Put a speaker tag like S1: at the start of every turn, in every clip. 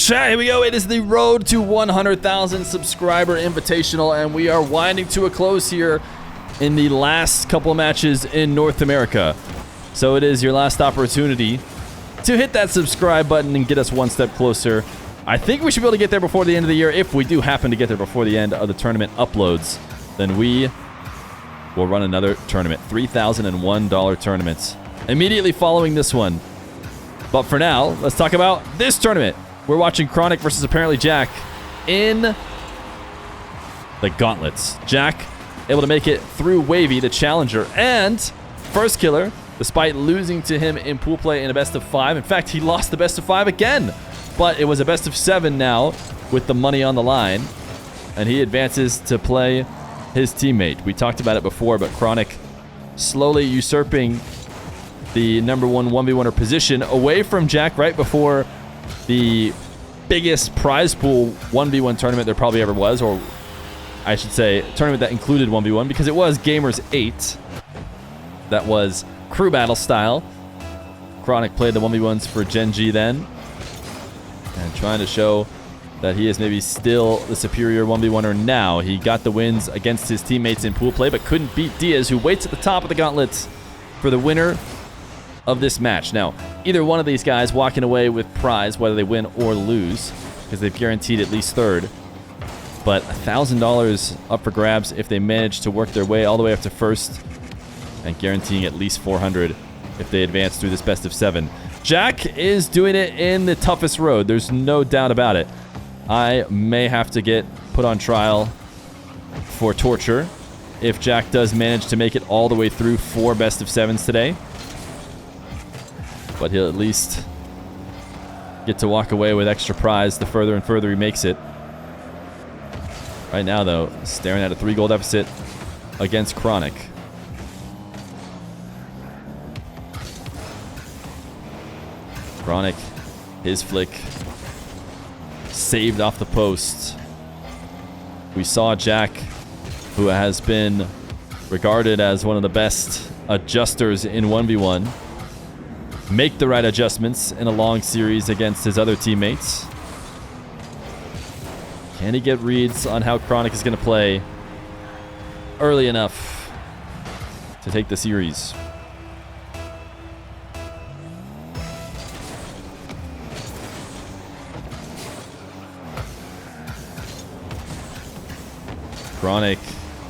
S1: chat, here we go. It is the road to 100,000 subscriber invitational, and we are winding to a close here in the last couple of matches in North America. So it is your last opportunity to hit that subscribe button and get us one step closer. I think we should be able to get there before the end of the year. If we do happen to get there before the end of the tournament uploads, then we will run another tournament. $3,001 tournaments immediately following this one. But for now, let's talk about this tournament. We're watching Chronic versus ApparentlyJack in the gauntlets. Jack able to make it through Wavy, the challenger, and first killer, despite losing to him in pool play in a best of 5. In fact, he lost the best of 5 again. But it was a best of 7 now with the money on the line. And he advances to play his teammate. We talked about it before, but Chronic slowly usurping the number 1 1v1er position away from Jack right before the biggest prize pool 1v1 tournament there probably ever was, or I should say tournament that included 1v1, because it was Gamers 8. That was crew battle style. Chronic played the 1v1s for Gen G then, and trying to show that he is maybe still the superior 1v1er now. He got the wins against his teammates in pool play, but couldn't beat Diaz, who waits at the top of the gauntlets for the winner of this match. Now, either one of these guys walking away with prize, whether they win or lose, because they've guaranteed at least third. But $1,000 up for grabs if they manage to work their way all the way up to first, and guaranteeing at least 400 if they advance through this best of 7. Jack is doing it in the toughest road. There's no doubt about it. I may have to get put on trial for torture if Jack does manage to make it all the way through 4 best of 7s today. But he'll at least get to walk away with extra prize the further and further he makes it. Right now, though, staring at a 3 gold deficit against Chronic. Chronic, his flick, saved off the post. We saw Jack, who has been regarded as one of the best adjusters in 1v1, make the right adjustments in a long series against his other teammates. Can he get reads on how Chronic is going to play early enough to take the series? Chronic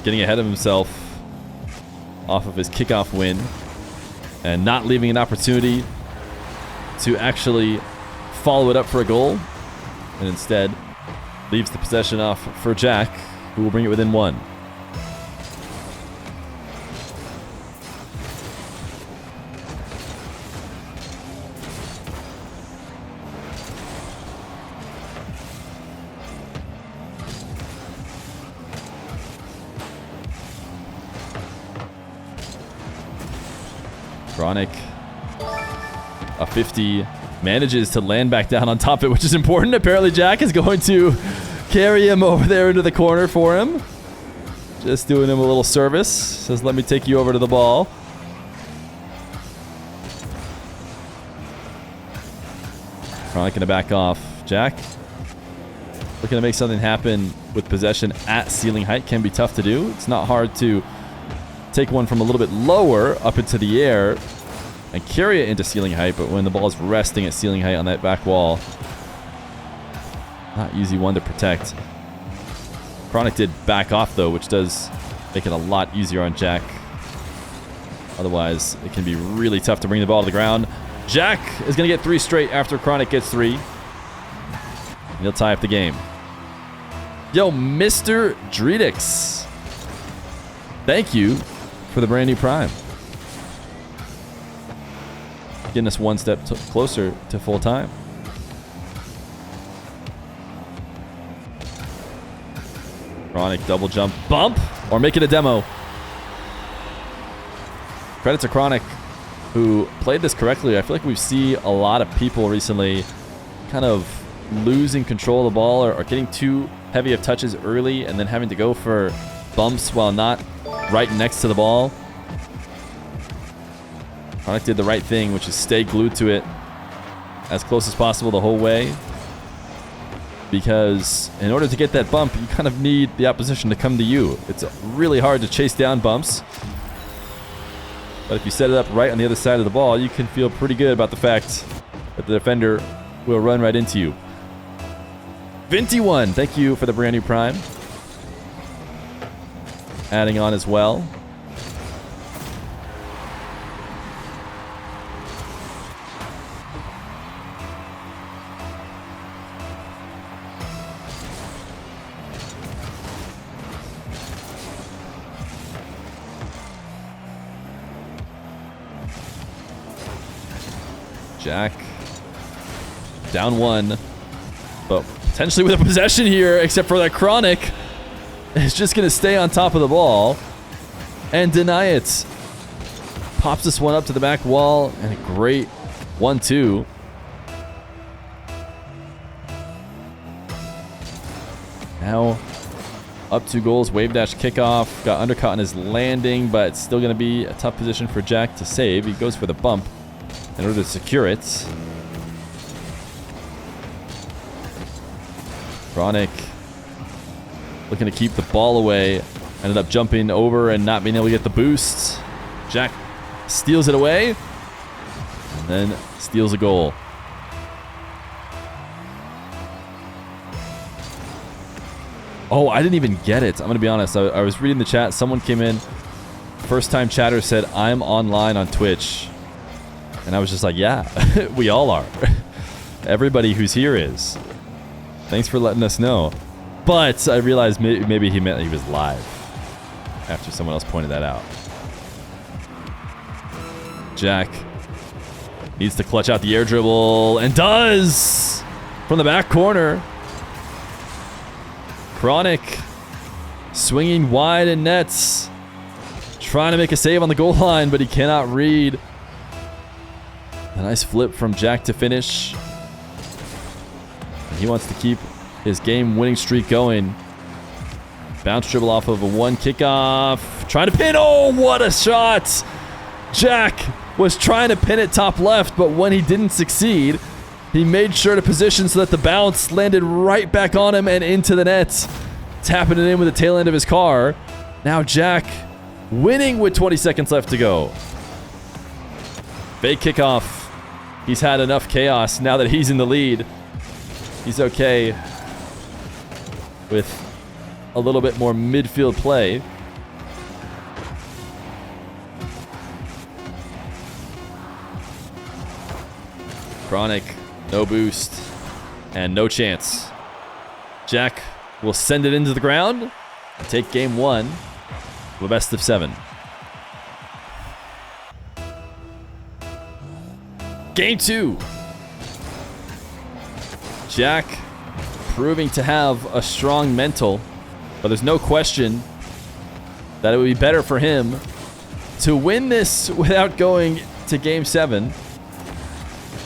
S1: getting ahead of himself off of his kickoff win and not leaving an opportunity to actually follow it up for a goal, and instead leaves the possession off for Jack, who will bring it within 1. Chronic, a 50, manages to land back down on top of it, which is important. Apparently Jack is going to carry him over there into the corner for him. Just doing him a little service. Says, let me take you over to the ball. Chronic gonna back off. Jack looking to make something happen with possession at ceiling height. Can be tough to do. It's not hard to take one from a little bit lower up into the air and carry it into ceiling height, but when the ball is resting at ceiling height on that back wall, not easy one to protect. Chronic did back off though, which does make it a lot easier on Jack. Otherwise, it can be really tough to bring the ball to the ground. Jack is going to get 3 straight after Chronic gets 3. And he'll tie up the game. Yo, Mr. Dredix, thank you for the brand new Prime. Getting us one step closer to full time. Chronic double jump bump, or make it a demo. Credit to Chronic, who played this correctly. I feel like we see a lot of people recently kind of losing control of the ball, or getting too heavy of touches early and then having to go for bumps while not right next to the ball. Chronic did the right thing, which is stay glued to it as close as possible the whole way. because in order to get that bump, you kind of need the opposition to come to you. It's really hard to chase down bumps. But if you set it up right on the other side of the ball, you can feel pretty good about the fact that the defender will run right into you. Vinty1, thank you for the brand new Prime. Adding on as well. Jack down 1, but potentially with a possession here, except for that Chronic is just going to stay on top of the ball and deny it. Pops this one up to the back wall, and a great 1-2. Now up 2 goals, wave dash kickoff. Got undercut on his landing, but it's still going to be a tough position for Jack to save. He goes for the bump in order to secure it. Chronic looking to keep the ball away. Ended up jumping over and not being able to get the boost. Jack steals it away and then steals a goal. Oh, I didn't even get it. I'm going to be honest. I was reading the chat. Someone came in. First time chatter said, I'm online on Twitch. And I was just like, yeah, we all are. Everybody who's here is. Thanks for letting us know. But I realized maybe he meant he was live after someone else pointed that out. Jack needs to clutch out the air dribble and does from the back corner. Chronic swinging wide in nets. Trying to make a save on the goal line, but he cannot read. A nice flip from Jack to finish. And he wants to keep his game-winning streak going. Bounce dribble off of a 1 kickoff. Trying to pin. Oh, what a shot! Jack was trying to pin it top left, but when he didn't succeed, he made sure to position so that the bounce landed right back on him and into the net. Tapping it in with the tail end of his car. Now Jack winning with 20 seconds left to go. Fake kickoff. He's had enough chaos now that he's in the lead. He's okay with a little bit more midfield play. Chronic, no boost, and no chance. Jack will send it into the ground and take game 1 to a best of 7. Game 2. Jack proving to have a strong mental, but there's no question that it would be better for him to win this without going to game 7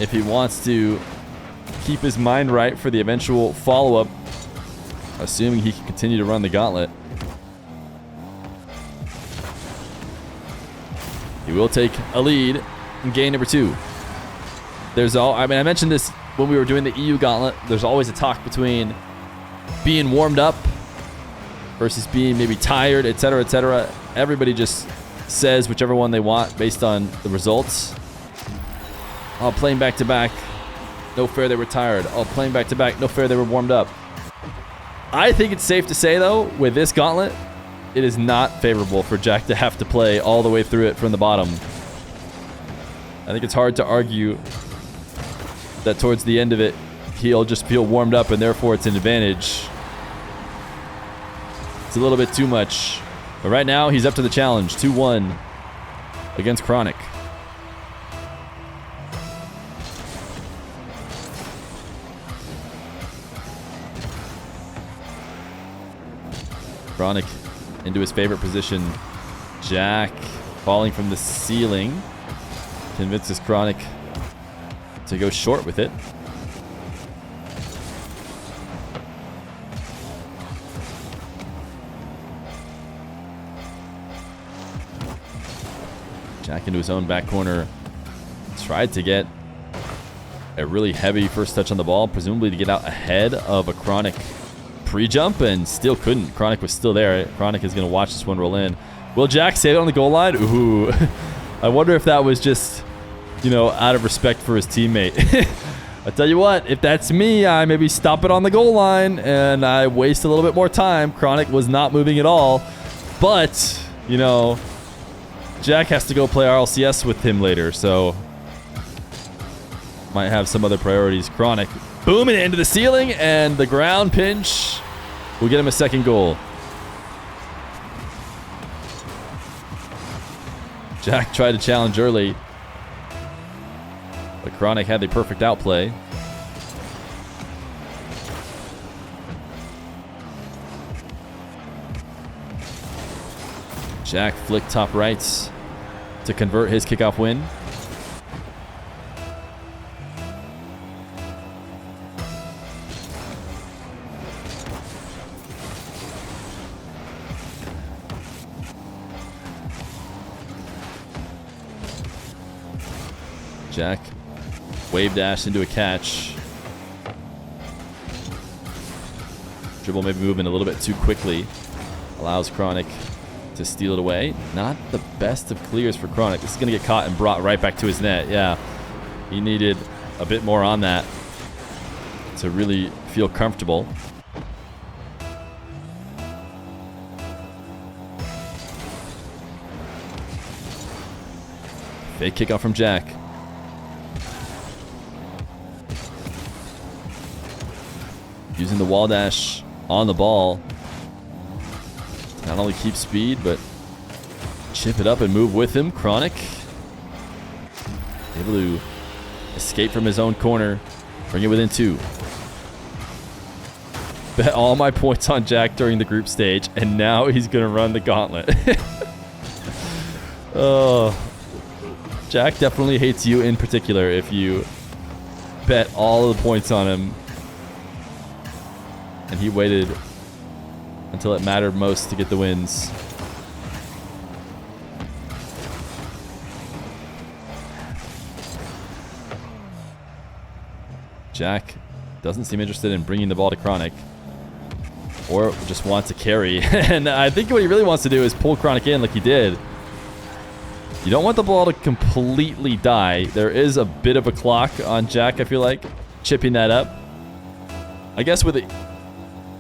S1: if he wants to keep his mind right for the eventual follow-up, assuming he can continue to run the gauntlet. He will take a lead in game number 2. I mentioned this when we were doing the EU gauntlet. There's always a talk between being warmed up versus being maybe tired, etc., etc. Everybody just says whichever one they want based on the results. Oh, playing back-to-back, no fair they were tired. Oh, playing back-to-back, no fair they were warmed up. I think it's safe to say, though, with this gauntlet, it is not favorable for Jack to have to play all the way through it from the bottom. I think it's hard to argue that towards the end of it, he'll just feel warmed up and therefore it's an advantage. It's a little bit too much. But right now, he's up to the challenge. 2-1 against Chronic. Chronic into his favorite position. Jack falling from the ceiling. Convinces Chronic to go short with it. Jack into his own back corner. Tried to get a really heavy first touch on the ball, presumably to get out ahead of a Chronic pre-jump, and still couldn't. Chronic was still there. Chronic is going to watch this one roll in. Will Jack save it on the goal line? Ooh. I wonder if that was just, you know, out of respect for his teammate. I tell you what, if that's me, I maybe stop it on the goal line and I waste a little bit more time. Chronic was not moving at all. But, you know, Jack has to go play RLCS with him later, so might have some other priorities. Chronic booming it into the ceiling, and the ground pinch will get him a second goal. Jack tried to challenge early, but Chronic had the perfect outplay. Jack flicked top rights to convert his kickoff win. Jack wave dash into a catch. Dribble maybe moving a little bit too quickly. Allows Chronic to steal it away. Not the best of clears for Chronic. This is going to get caught and brought right back to his net. Yeah, he needed a bit more on that to really feel comfortable. Fake kickoff from Jack. Using the wall dash on the ball to not only keep speed, but chip it up and move with him. Chronic able to escape from his own corner, bring it within 2. Bet all my points on Jack during the group stage, and now he's going to run the gauntlet. Oh, Jack definitely hates you in particular if you bet all of the points on him and he waited until it mattered most to get the wins. Jack doesn't seem interested in bringing the ball to Chronic, or just wants to carry. And I think what he really wants to do is pull Chronic in like he did. You don't want the ball to completely die. There is a bit of a clock on Jack, I feel like, chipping that up. I guess with it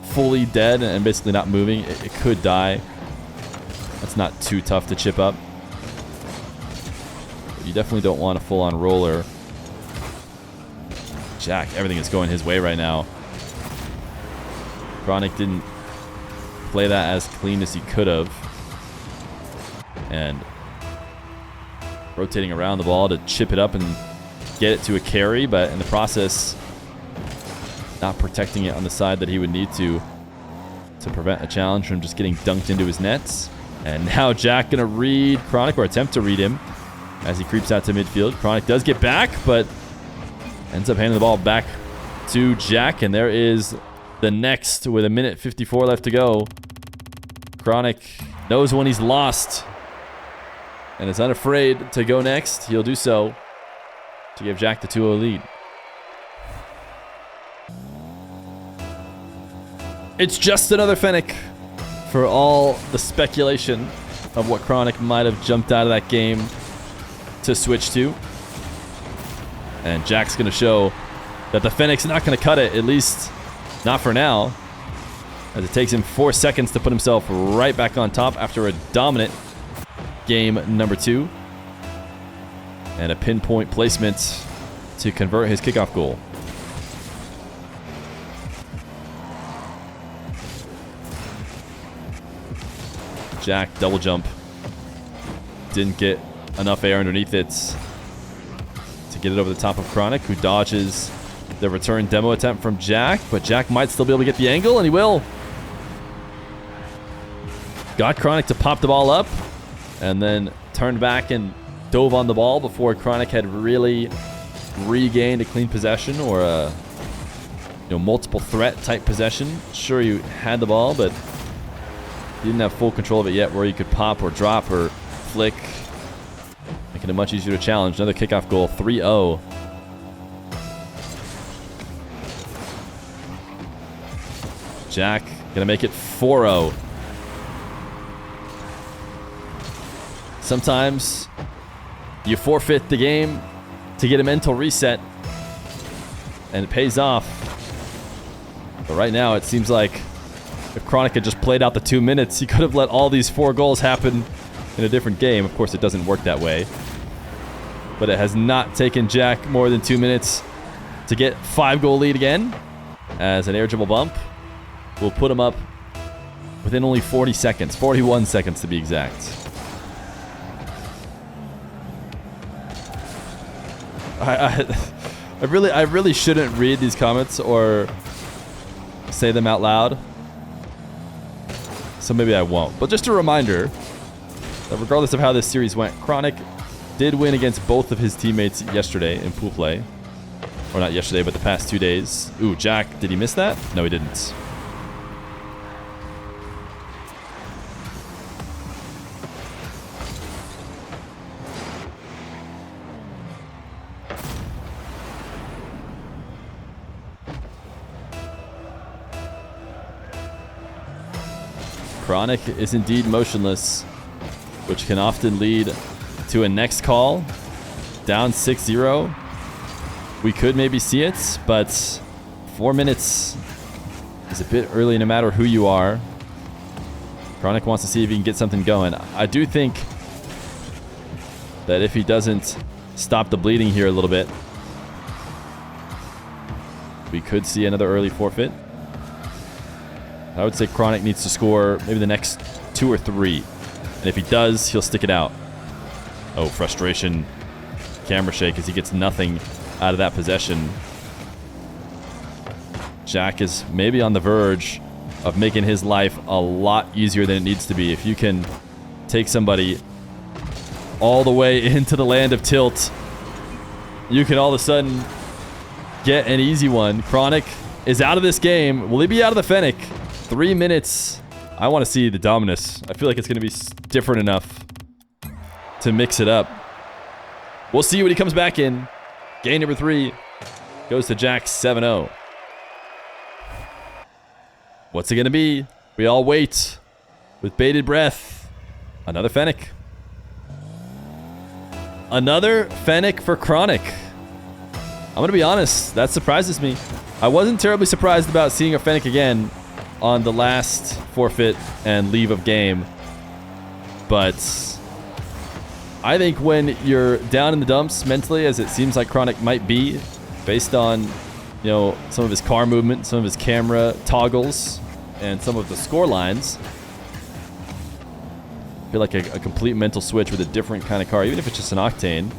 S1: fully dead and basically not moving, it could die. That's not too tough to chip up. But you definitely don't want a full-on roller. Jack, everything is going his way right now. Chronic didn't play that as clean as he could have. And rotating around the ball to chip it up and get it to a carry, but in the process, not protecting it on the side that he would need to prevent a challenge from just getting dunked into his nets. And now Jack gonna read Chronic, or attempt to read him as he creeps out to midfield. Chronic does get back, but ends up handing the ball back to Jack, and there is the next with 1:54 left to go. Chronic knows when he's lost and is unafraid to go next. He'll do so to give Jack the 2-0 lead. It's just another Fennec for all the speculation of what Chronic might have jumped out of that game to switch to. And Jack's going to show that the Fennec's not going to cut it, at least not for now, as it takes him 4 seconds to put himself right back on top after a dominant game number 2. And a pinpoint placement to convert his kickoff goal. Jack double jump. Didn't get enough air underneath it to get it over the top of Chronic, who dodges the return demo attempt from Jack, but Jack might still be able to get the angle, and he will. Got Chronic to pop the ball up, and then turned back and dove on the ball before Chronic had really regained a clean possession, or a multiple threat type possession. Sure, you had the ball, but you didn't have full control of it yet, where you could pop or drop or flick, making it much easier to challenge. Another kickoff goal, 3-0. Jack gonna make it 4-0. Sometimes you forfeit the game to get a mental reset, and it pays off. But right now, it seems like if Chronic had just played out the 2 minutes, he could have let all these 4 goals happen in a different game. Of course, it doesn't work that way. But it has not taken Jack more than 2 minutes to get 5-goal lead again, as an air dribble bump will put him up within only 40 seconds, 41 seconds to be exact. I really shouldn't read these comments or say them out loud, so maybe I won't. But just a reminder that regardless of how this series went, Chronic did win against both of his teammates yesterday in pool play. Or not yesterday, but the past 2 days. Ooh, Jack, did he miss that? No, he didn't. Chronic is indeed motionless, which can often lead to a next call. Down 6-0. We could maybe see it, but 4 minutes is a bit early no matter who you are. Chronic wants to see if he can get something going. I do think that if he doesn't stop the bleeding here a little bit, we could see another early forfeit. I would say Chronic needs to score maybe the next 2 or 3. And if he does, he'll stick it out. Oh, frustration. Camera shake as he gets nothing out of that possession. Jack is maybe on the verge of making his life a lot easier than it needs to be. If you can take somebody all the way into the land of tilt, you can all of a sudden get an easy one. Chronic is out of this game. Will he be out of the Fennec? 3 minutes. I want to see the Dominus. I feel like it's going to be different enough to mix it up. We'll see when he comes back in. Game number 3 goes to Jack 7-0. What's it going to be? We all wait with bated breath. Another Fennec. Another Fennec for Chronic. I'm going to be honest, that surprises me. I wasn't terribly surprised about seeing a Fennec again on the last forfeit and leave of game. But I think when you're down in the dumps mentally, as it seems like Chronic might be, based on, you know, some of his car movement, some of his camera toggles, and some of the score lines, I feel like a complete mental switch with a different kind of car, even if it's just an Octane.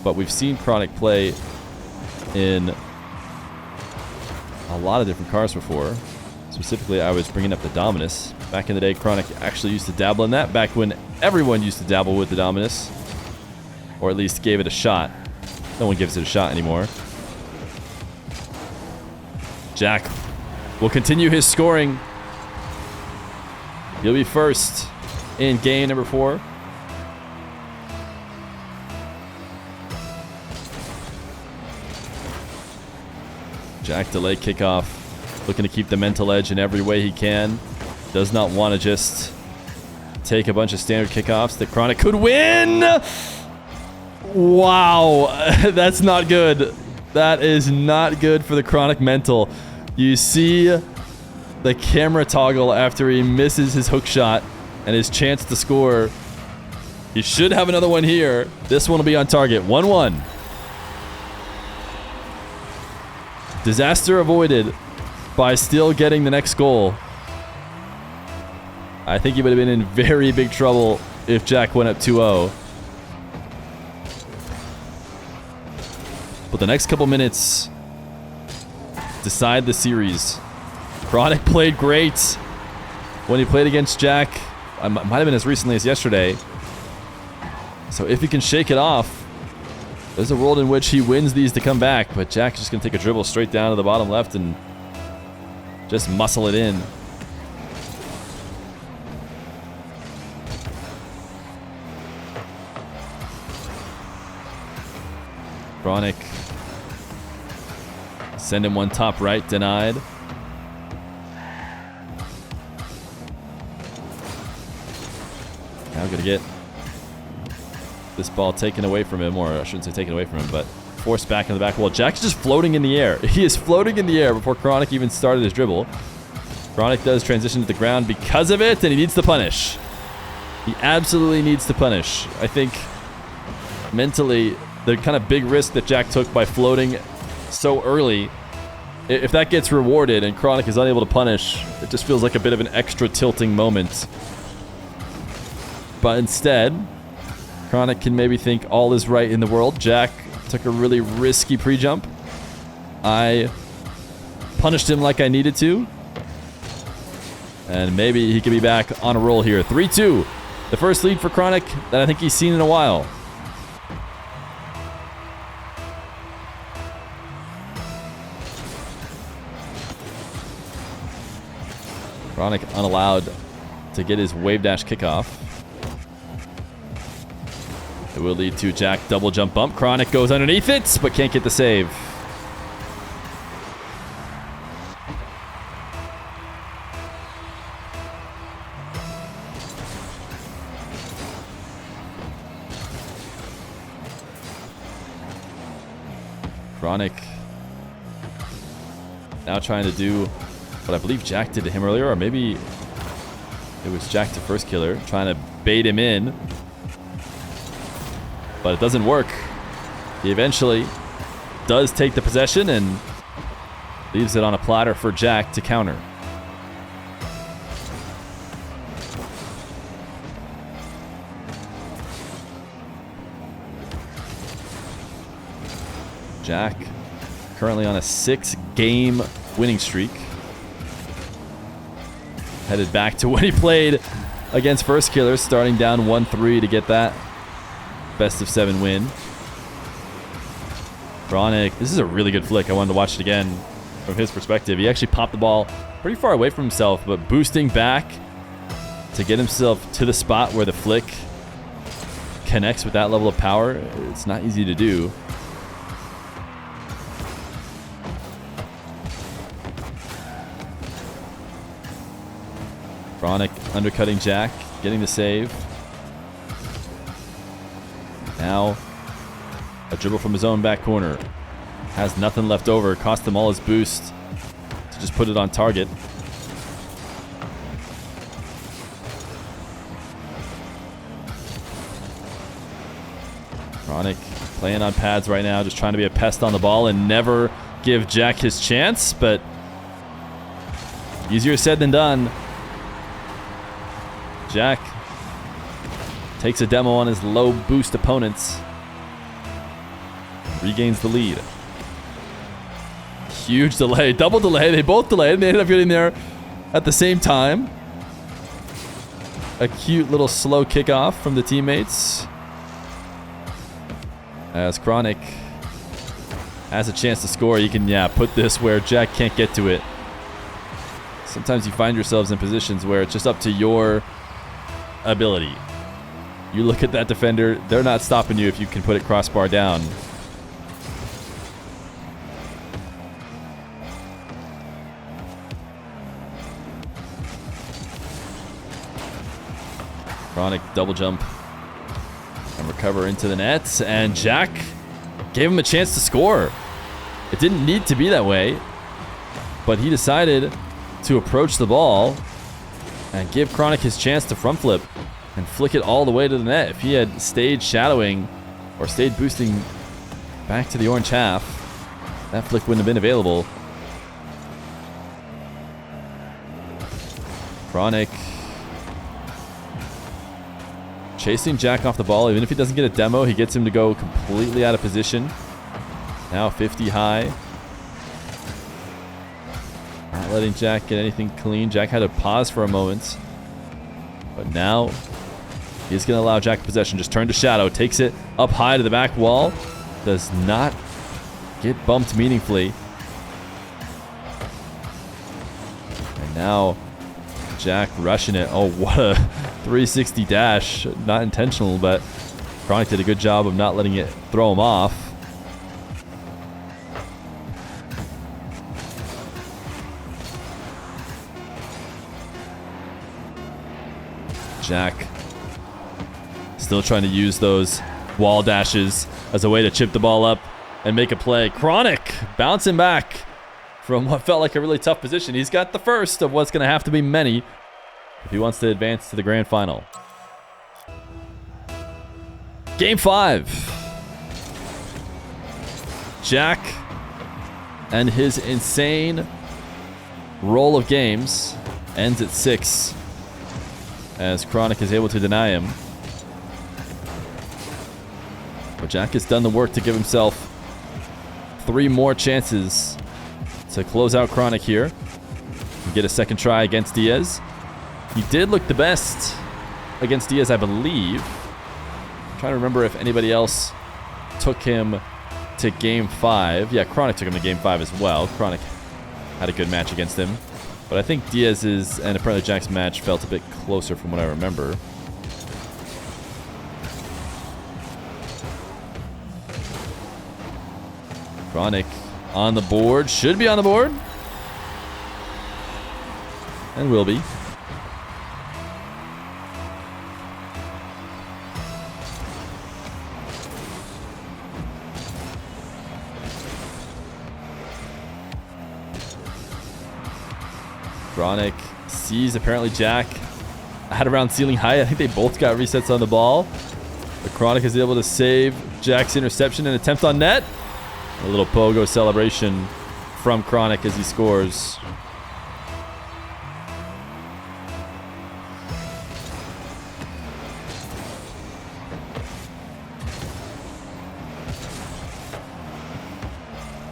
S1: But we've seen Chronic play in a lot of different cars before. Specifically, I was bringing up the Dominus. Back in the day, Chronic actually used to dabble in that, back when everyone used to dabble with the Dominus. Or at least gave it a shot. No one gives it a shot anymore. Jack will continue his scoring. He'll be first in game number 4. Jack delay kickoff. Looking to keep the mental edge in every way he can. Does not want to just take a bunch of standard kickoffs that Chronic could win. Wow. That's not good. That is not good for the Chronic mental. You see the camera toggle after he misses his hook shot and his chance to score. He should have another one here. This one will be on target. 1-1. Disaster avoided by still getting the next goal. I think he would have been in very big trouble if Jack went up 2-0. But the next couple minutes decide the series. Chronic played great when he played against Jack. It might have been as recently as yesterday. So if he can shake it off, there's a world in which he wins these to come back. But Jack is just going to take a dribble straight down to the bottom left and just muscle it in. Chronic sending one top right, denied. going to get this ball taken away from him, or I shouldn't say taken away from him, but forced back into the back wall. Jack is just floating in the air. He is floating in the air before Chronic even started his dribble. Chronic does transition to the ground because of it, and he needs to punish. He absolutely needs to punish. I think mentally, the kind of big risk that Jack took by floating so early, if that gets rewarded and Chronic is unable to punish, it just feels like a bit of an extra tilting moment. But instead, Chronic can maybe think all is right in the world. Jack took a really risky pre-jump. I punished him like I needed to. And maybe he could be back on a roll here. 3-2. The first lead for Chronic that I think he's seen in a while. Chronic unallowed to get his wave dash kickoff. It will lead to Jack double jump bump. Chronic goes underneath it, but can't get the save. Chronic now trying to do what I believe Jack did to him earlier, or maybe it was Jack to first killer, trying to bait him in. But it doesn't work. He eventually does take the possession and leaves it on a platter for Jack to counter. Jack currently on a 6-game winning streak. Headed back to when he played against First Killers, starting down 1-3 to get that best of 7 win. Chronic, this is a really good flick. I wanted to watch it again from his perspective. He actually popped the ball pretty far away from himself, but boosting back to get himself to the spot where the flick connects with that level of power, it's not easy to do. Chronic undercutting Jack, getting the save. Now, a dribble from his own back corner. Has nothing left over. Cost him all his boost to just put it on target. Chronic playing on pads right now, just trying to be a pest on the ball and never give Jack his chance, but easier said than done. Jack takes a demo on his low boost opponents. Regains the lead. Huge delay. Double delay. They both delayed. They ended up getting there at the same time. A cute little slow kickoff from the teammates. As Chronic has a chance to score, you can, put this where Jack can't get to it. Sometimes you find yourselves in positions where it's just up to your ability. You look at that defender, they're not stopping you if you can put it crossbar down. Chronic double jump and recover into the nets, and Jack gave him a chance to score. It didn't need to be that way, but he decided to approach the ball and give Chronic his chance to front flip and flick it all the way to the net. If he had stayed shadowing or stayed boosting back to the orange half, that flick wouldn't have been available. Chronic chasing Jack off the ball. Even if he doesn't get a demo, he gets him to go completely out of position. Now 50 high. Not letting Jack get anything clean. Jack had to pause for a moment. But now he's going to allow Jack possession. Just turn to shadow. Takes it up high to the back wall. Does not get bumped meaningfully. And now Jack rushing it. Oh, what a 360 dash. Not intentional, but Chronic did a good job of not letting it throw him off. Jack Still trying to use those wall dashes as a way to chip the ball up and make a play. Chronic bouncing back from what felt like a really tough position. He's got the first of what's going to have to be many if he wants to advance to the grand final. Game 5. Jack and his insane roll of games ends at 6 as Chronic is able to deny him. But Jack has done the work to give himself 3 more chances to close out Chronic here and get a second try against Diaz. He did look the best against Diaz, I believe. I'm trying to remember if anybody else took him to game 5. Yeah, Chronic took him to game 5 as well. Chronic had a good match against him. But I think Diaz's and ApparentlyJack's match felt a bit closer from what I remember. Chronic on the board. Should be on the board. And will be. Chronic sees ApparentlyJack at around ceiling height. I think they both got resets on the ball. But Chronic is able to save Jack's interception and attempt on net. A little pogo celebration from Chronic as he scores.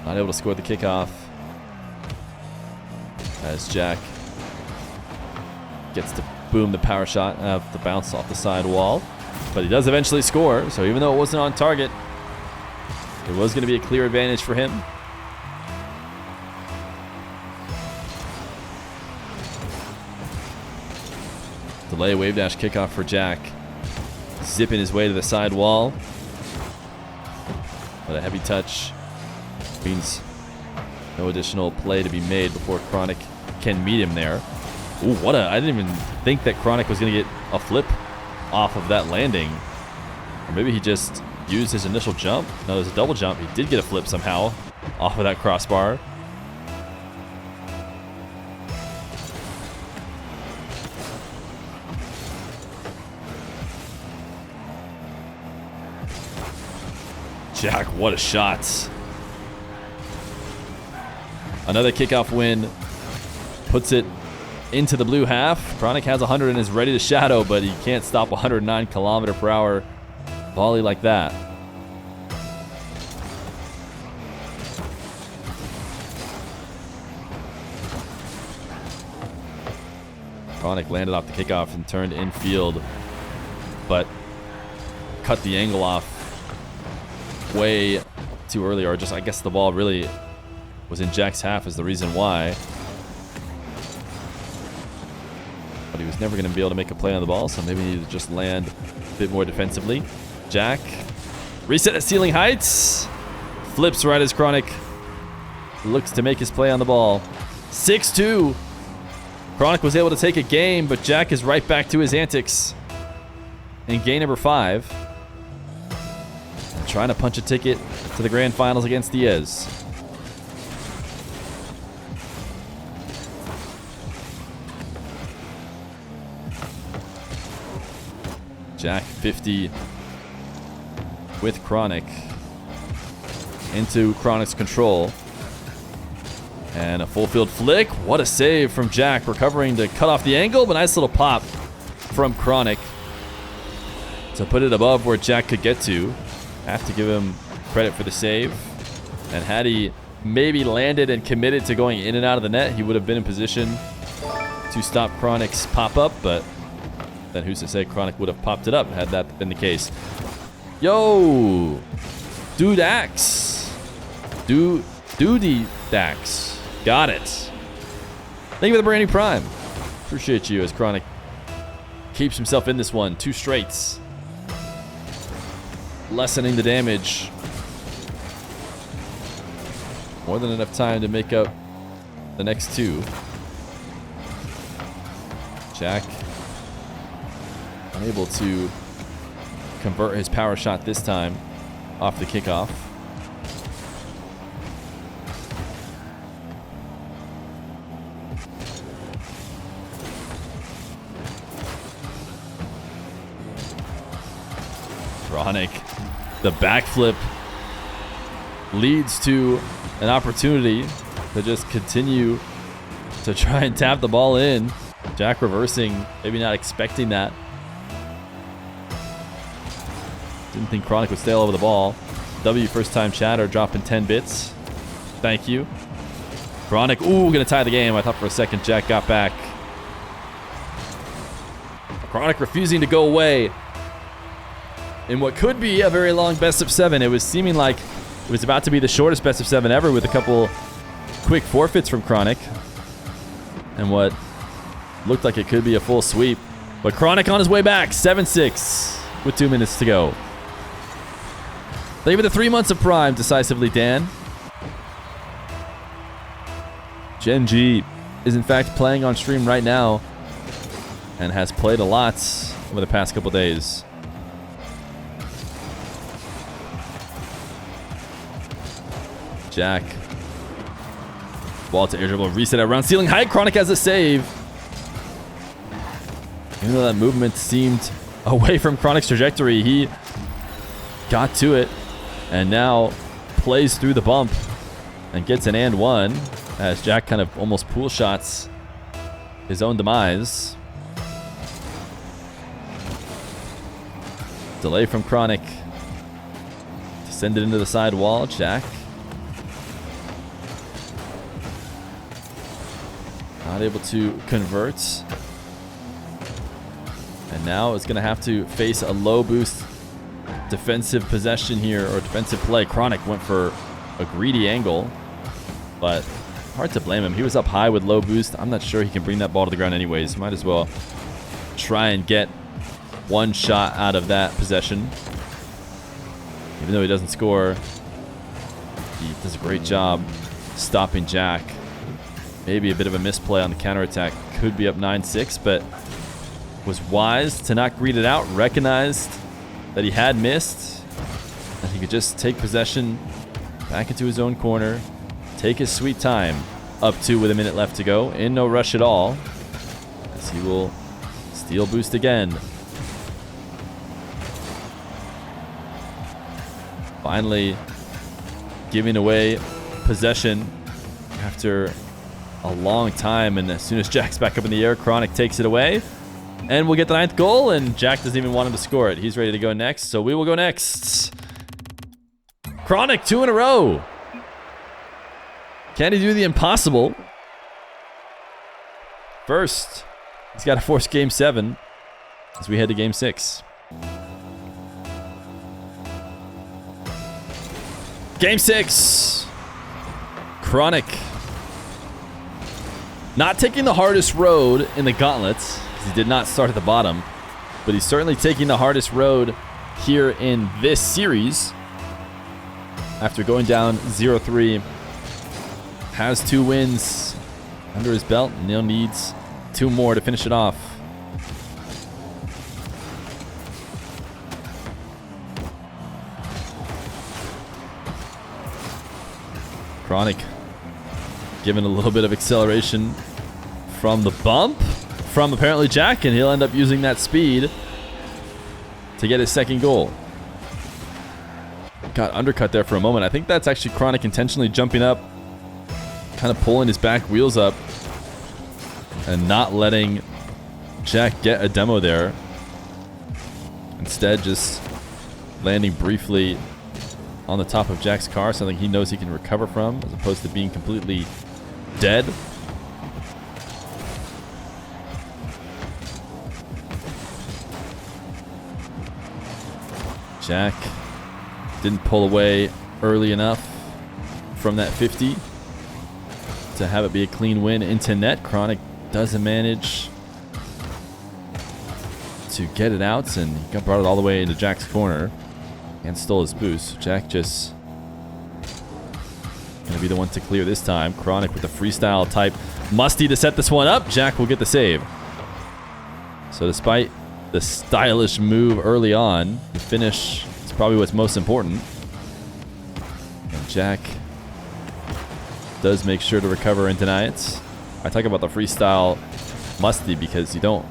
S1: Not able to score the kickoff as Jack gets to boom the power shot, the bounce off the side wall. But he does eventually score, so even though it wasn't on target, it was going to be a clear advantage for him. Delay wave dash kickoff for Jack. Zipping his way to the side wall. But a heavy touch means no additional play to be made before Chronic can meet him there. Ooh, I didn't even think that Chronic was going to get a flip off of that landing. Or maybe he just used his initial jump. No, there's a double jump. He did get a flip somehow off of that crossbar. Jack, what a shot. Another kickoff win puts it into the blue half. Chronic has 100 and is ready to shadow, but he can't stop 109 km/h volley like that. Chronic landed off the kickoff and turned infield, but cut the angle off way too early, or just I guess the ball really was in Jack's half is the reason why. But he was never going to be able to make a play on the ball, so maybe he needed to just land a bit more defensively. Jack, reset at ceiling heights. Flips right as Chronic looks to make his play on the ball. 6-2. Chronic was able to take a game, but Jack is right back to his antics in game number 5. And trying to punch a ticket to the grand finals against Diaz. Jack 50 with Chronic into Chronic's control. And a full field flick. What a save from Jack, recovering to cut off the angle, but nice little pop from Chronic to put it above where Jack could get to. Have to give him credit for the save. And had he maybe landed and committed to going in and out of the net, he would have been in position to stop Chronic's pop-up, but then who's to say Chronic would have popped it up had that been the case. Yo! Dude Axe. Duty Dax. Got it. Thank you for the brand new Prime. Appreciate you as Chronic keeps himself in this one. 2 straights. Lessening the damage. More than enough time to make up the next 2. Jack unable to convert his power shot this time off the kickoff. Chronic, the backflip leads to an opportunity to just continue to try and tap the ball in. Jack reversing, maybe not expecting that. Didn't think Chronic would stay all over the ball. W first time chatter dropping 10 bits. Thank you. Chronic, ooh, gonna tie the game. I thought for a second Jack got back. Chronic refusing to go away in what could be a very long best of 7. It was seeming like it was about to be the shortest best of 7 ever with a couple quick forfeits from Chronic. And what looked like it could be a full sweep. But Chronic on his way back, 7-6 with 2 minutes to go. Thank you for the 3 months of Prime, decisively, Dan. Gen G is in fact playing on stream right now and has played a lot over the past couple days. Jack. Ball to air dribble, reset around ceiling height. Chronic has a save. Even though that movement seemed away from Chronic's trajectory, he got to it and now plays through the bump and gets an and one as Jack kind of almost pool shots his own demise. Delay from Chronic to send it into the side wall. Jack not able to convert. And now it's going to have to face a low boost defensive possession here, or defensive play. Chronic went for a greedy angle, but hard to blame him. He was up high with low boost. I'm not sure he can bring that ball to the ground anyways. Might as well try and get one shot out of that possession. Even though he doesn't score, he does a great job stopping Jack. Maybe a bit of a misplay on the counterattack. Could be up 9-6, but was wise to not greet it out. Recognized that he had missed, and he could just take possession back into his own corner, take his sweet time. Up 2 with a minute left to go. In no rush at all, as he will steal boost again. Finally giving away possession after a long time, and as soon as Jack's back up in the air, Chronic takes it away. And we'll get the 9th goal, and Jack doesn't even want him to score it. He's ready to go next, so we will go next. Chronic, 2 in a row. Can he do the impossible? First, he's got to force Game 7 as we head to Game 6. Game 6. Chronic. Not taking the hardest road in the gauntlets. He did not start at the bottom, but he's certainly taking the hardest road here in this series. After going down 0-3, has 2 wins under his belt. Neil needs 2 more to finish it off. Chronic given a little bit of acceleration from the bump from ApparentlyJack, and he'll end up using that speed to get his 2nd goal. Got undercut there for a moment. I think that's actually Chronic intentionally jumping up, kind of pulling his back wheels up and not letting Jack get a demo there. Instead, just landing briefly on the top of Jack's car, something he knows he can recover from, as opposed to being completely dead. Jack didn't pull away early enough from that 50 to have it be a clean win into net. Chronic doesn't manage to get it out, and he brought it all the way into Jack's corner and stole his boost. Jack just gonna be the one to clear this time. Chronic with the freestyle type musty to set this one up. Jack will get the save. So despite the stylish move early on. The finish is probably what's most important. And Jack does make sure to recover and deny it. I talk about the freestyle musty because you don't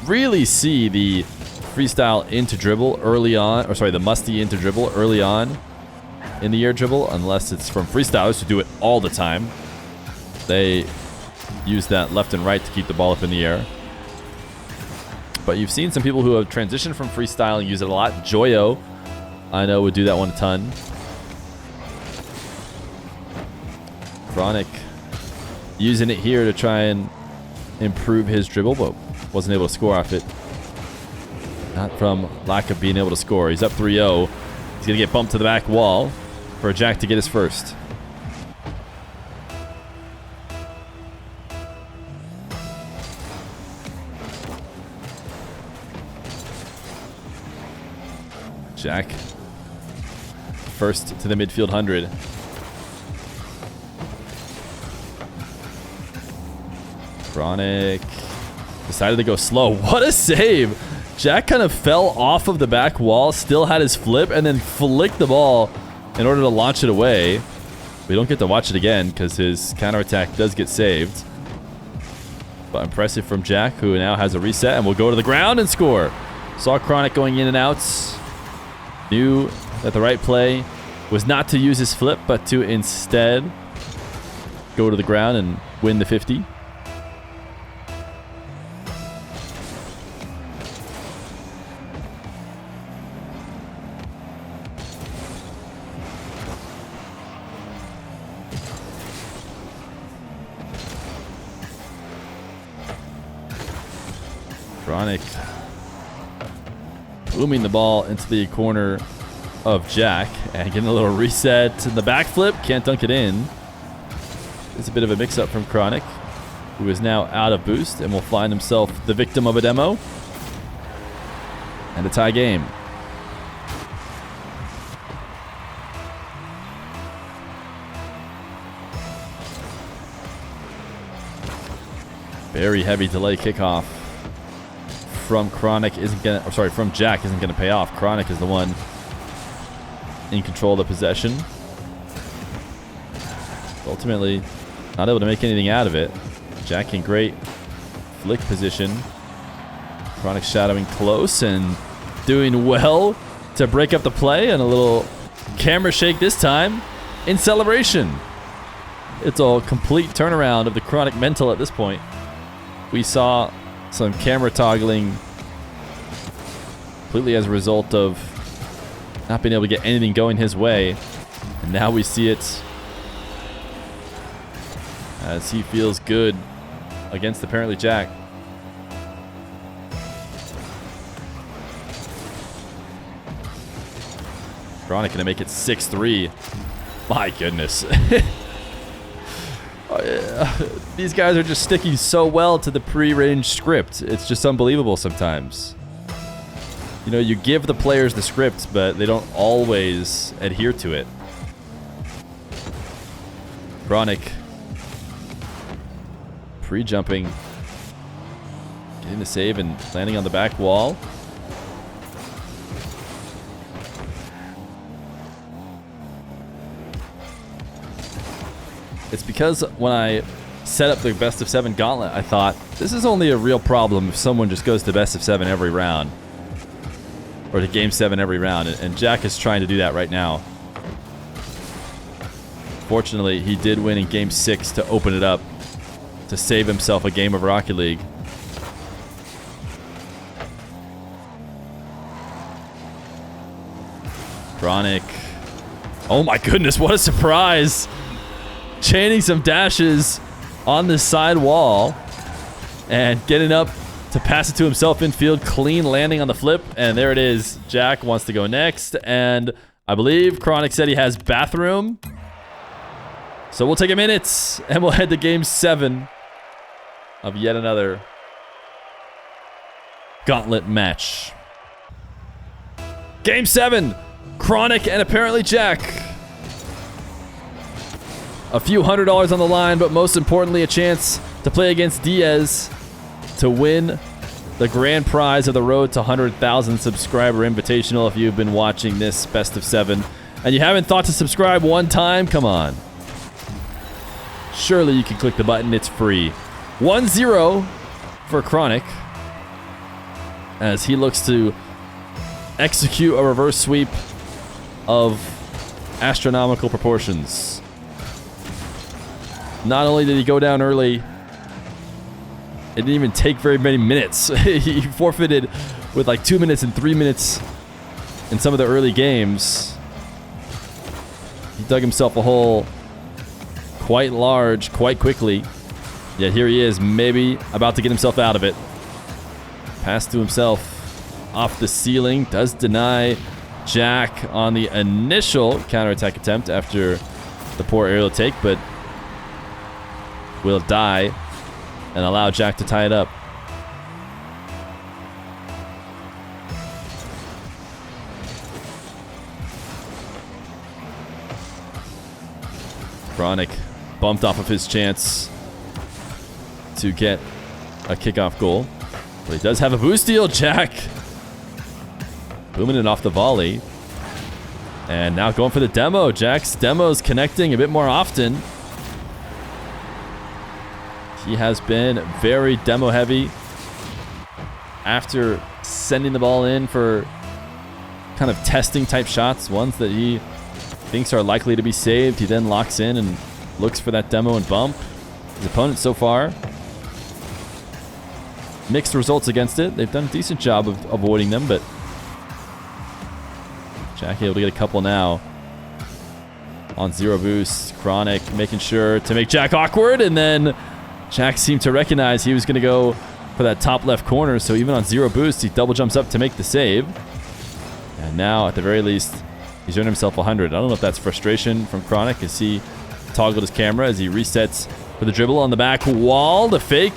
S1: really see the freestyle into dribble early on, or sorry, the musty into dribble early on in the air dribble, unless it's from freestylers who do it all the time. They use that left and right to keep the ball up in the air. But you've seen some people who have transitioned from freestyle and use it a lot. Joyo, I know, would do that one a ton. Chronic using it here to try and improve his dribble, but wasn't able to score off it. Not from lack of being able to score. He's up 3-0. He's going to get bumped to the back wall for Jack to get his first. Jack first to the midfield 100. Chronic decided to go slow. What a save! Jack kind of fell off of the back wall, still had his flip, and then flicked the ball in order to launch it away. We don't get to watch it again because his counterattack does get saved. But impressive from Jack, who now has a reset and will go to the ground and score. Saw Chronic going in and out. Knew that the right play was not to use his flip, but to instead go to the ground and win the 50. Chronic booming the ball into the corner of Jack and getting a little reset in the backflip. Can't dunk it in. It's a bit of a mix-up from Chronic, who is now out of boost and will find himself the victim of a demo. And a tie game. Very heavy delay kickoff from Chronic isn't gonna, or sorry, from Jack isn't gonna pay off. Chronic is the one in control of the possession. Ultimately, not able to make anything out of it. Jack in great flick position. Chronic shadowing close and doing well to break up the play, and a little camera shake this time in celebration. It's a complete turnaround of the Chronic mental at this point. We saw some camera toggling completely as a result of not being able to get anything going his way. And now we see it as he feels good against ApparentlyJack. Chronic gonna make it 6-3. My goodness. These guys are just sticking so well to the pre-arranged script. It's just unbelievable sometimes. You know, you give the players the script, but they don't always adhere to it. Chronic pre-jumping, getting the save and landing on the back wall. It's because when I set up the best of 7 gauntlet, I thought this is only a real problem if someone just goes to best of 7 every round, or to game 7 every round, and Jack is trying to do that right now. Fortunately, he did win in game 6 to open it up, to save himself a game of Rocket League. Chronic. Oh my goodness, what a surprise! Chaining some dashes on the side wall and getting up to pass it to himself infield. Clean landing on the flip, and there it is. Jack wants to go next, and I believe Chronic said he has bathroom. So we'll take a minute and we'll head to game 7 of yet another gauntlet match. Game 7, Chronic and ApparentlyJack. A few $100s on the line, but most importantly, a chance to play against Diaz to win the grand prize of the road to 100,000 subscriber invitational. If you've been watching this best of 7 and you haven't thought to subscribe one time, come on. Surely you can click the button. It's free. 1-0 for Chronic as he looks to execute a reverse sweep of astronomical proportions. Not only did he go down early, it didn't even take very many minutes. He forfeited with like 2 minutes and 3 minutes in some of the early games. He dug himself a hole quite large, quite quickly. Yet here he is, maybe about to get himself out of it. Pass to himself off the ceiling. Does deny Jack on the initial counterattack attempt after the poor aerial take, but will die and allow Jack to tie it up. Chronic bumped off of his chance to get a kickoff goal. But he does have a boost deal. Jack booming it off the volley. And now going for the demo. Jack's demo's connecting a bit more often. He has been very demo heavy. After sending the ball in for kind of testing type shots, ones that he thinks are likely to be saved, he then locks in and looks for that demo and bump. His opponent so far, mixed results against it. They've done a decent job of avoiding them, but Jack able to get a couple now on 0 boost. Chronic making sure to make Jack awkward, and then Jack seemed to recognize he was going to go for that top left corner, so even on 0 boost, he double jumps up to make the save. And now, at the very least, he's earned himself 100. I don't know if that's frustration from Chronic as he toggled his camera as he resets for the dribble on the back wall. The fake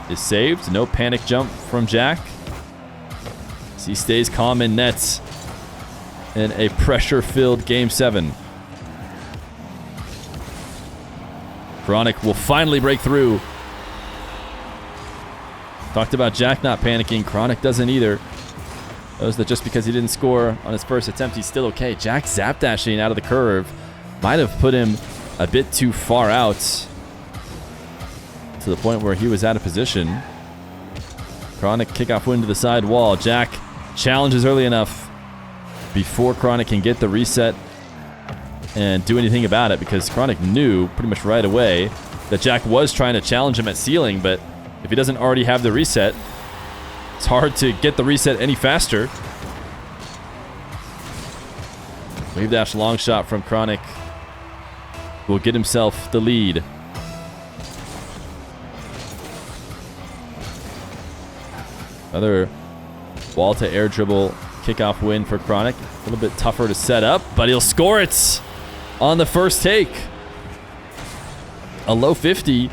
S1: is saved. No panic jump from Jack as he stays calm in net in a pressure-filled Game 7. Chronic will finally break through. Talked about Jack not panicking. Chronic doesn't either. Knows that just because he didn't score on his first attempt, he's still okay. Jack zap dashing out of the curve might have put him a bit too far out to the point where he was out of position. Chronic kickoff win to the side wall. Jack challenges early enough before Chronic can get the reset and do anything about it, because Chronic knew pretty much right away that Jack was trying to challenge him at ceiling, but if he doesn't already have the reset, it's hard to get the reset any faster. Wave dash long shot from Chronic will get himself the lead. Another wall to air dribble kickoff win for Chronic. A little bit tougher to set up, but he'll score it on the first take. A low 50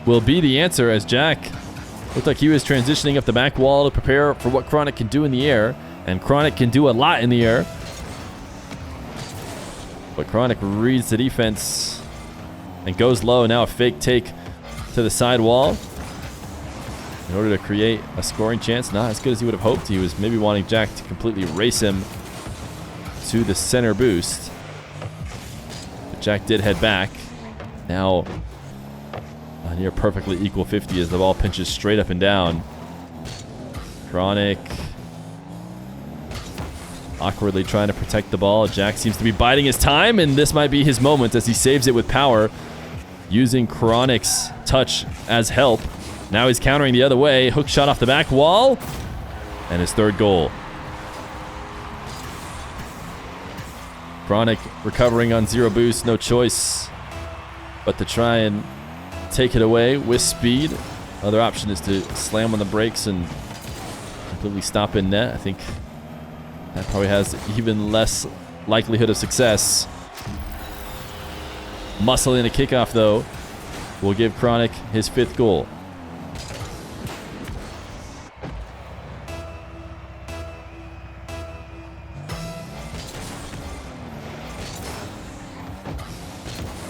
S1: will be the answer, as Jack looked like he was transitioning up the back wall to prepare for what Chronic can do in the air, and Chronic can do a lot in the air. But Chronic reads the defense and goes low. Now a fake take to the side wall in order to create a scoring chance. Not as good as he would have hoped. He was maybe wanting Jack to completely race him to the center boost. But Jack did head back. Now a near perfectly equal 50 as the ball pinches straight up and down. Chronic awkwardly trying to protect the ball. Jack seems to be biding his time, and this might be his moment as he saves it with power, using Chronic's touch as help. Now he's countering the other way. Hook shot off the back wall, and his third goal. Chronic recovering on 0 boost, no choice but to try and take it away with speed. Other option is to slam on the brakes and completely stop in net. I think that probably has even less likelihood of success. Muscling a kickoff, though, will give Chronic his 5th goal.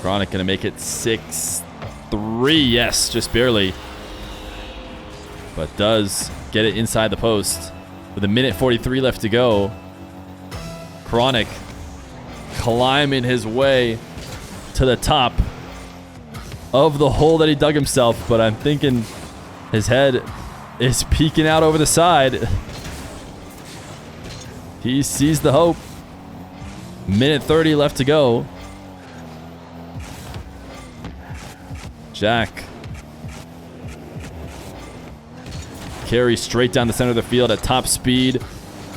S1: Chronic going to make it 6-3. Yes, just barely. but does get it inside the post with a minute 43 left to go. Chronic climbing his way to the top of the hole that he dug himself, but I'm thinking his head is peeking out over the side. He sees the hope. Minute 30 left to go. Jack carries straight down the center of the field at top speed.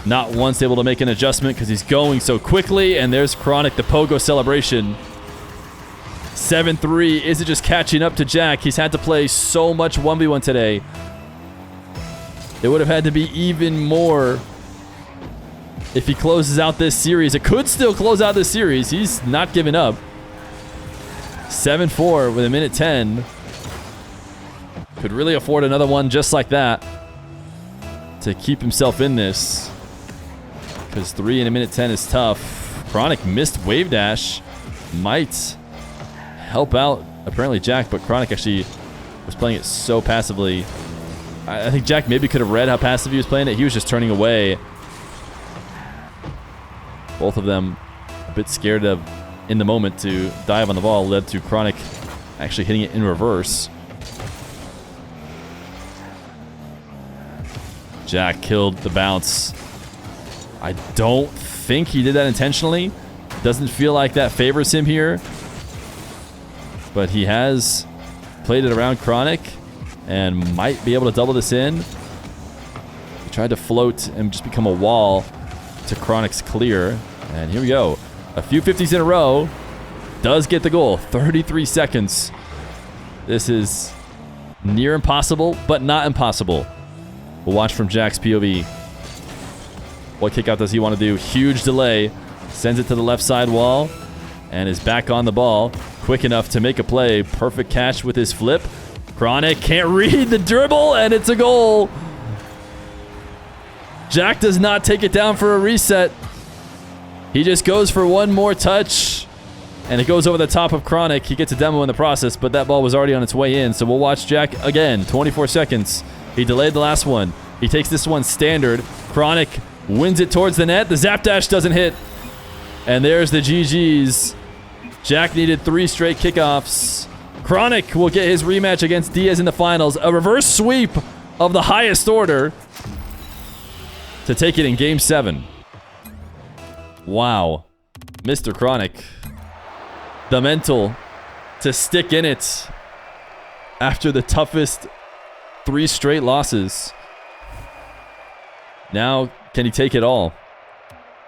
S1: Not once able to make an adjustment because he's going so quickly. And there's Chronic, the pogo celebration. 7-3. Is it just catching up to Jack? He's had to play so much 1v1 today. It would have had to be even more if he closes out this series. It could still close out this series. He's not giving up. 7-4 with a minute 10. Could really afford another one just like that to keep himself in this, because 3 in a minute 10 is tough. Chronic missed wave dash. Might help out ApparentlyJack, but Chronic actually was playing it so passively. I think Jack maybe could have read how passive he was playing it. He was just turning away. Both of them a bit scared of, in the moment, to dive on the ball, led to Chronic actually hitting it in reverse. Jack killed the bounce. I don't think he did that intentionally. Doesn't feel like that favors him here. But he has played it around Chronic and might be able to double this in. He tried to float and just become a wall to Chronic's clear. And here we go. A few 50s in a row. Does get the goal. 33 seconds. This is near impossible, but not impossible. We'll watch from Jack's POV. What kickout does he want to do? Huge delay. Sends it to the left side wall and is back on the ball. Quick enough to make a play. Perfect catch with his flip. Chronic can't read the dribble, and it's a goal. Jack does not take it down for a reset. He just goes for one more touch, and it goes over the top of Chronic. He gets a demo in the process, but that ball was already on its way in. So we'll watch Jack again. 24 seconds. He delayed the last one. He takes this one standard. Chronic wins it towards the net. The zap dash doesn't hit. And there's the GGs. Jack needed 3 straight kickoffs. Chronic will get his rematch against Diaz in the finals. A reverse sweep of the highest order to take it in Game 7. Wow. Mr. Chronic. The mental to stick in it after the toughest 3 straight losses. Now, can he take it all?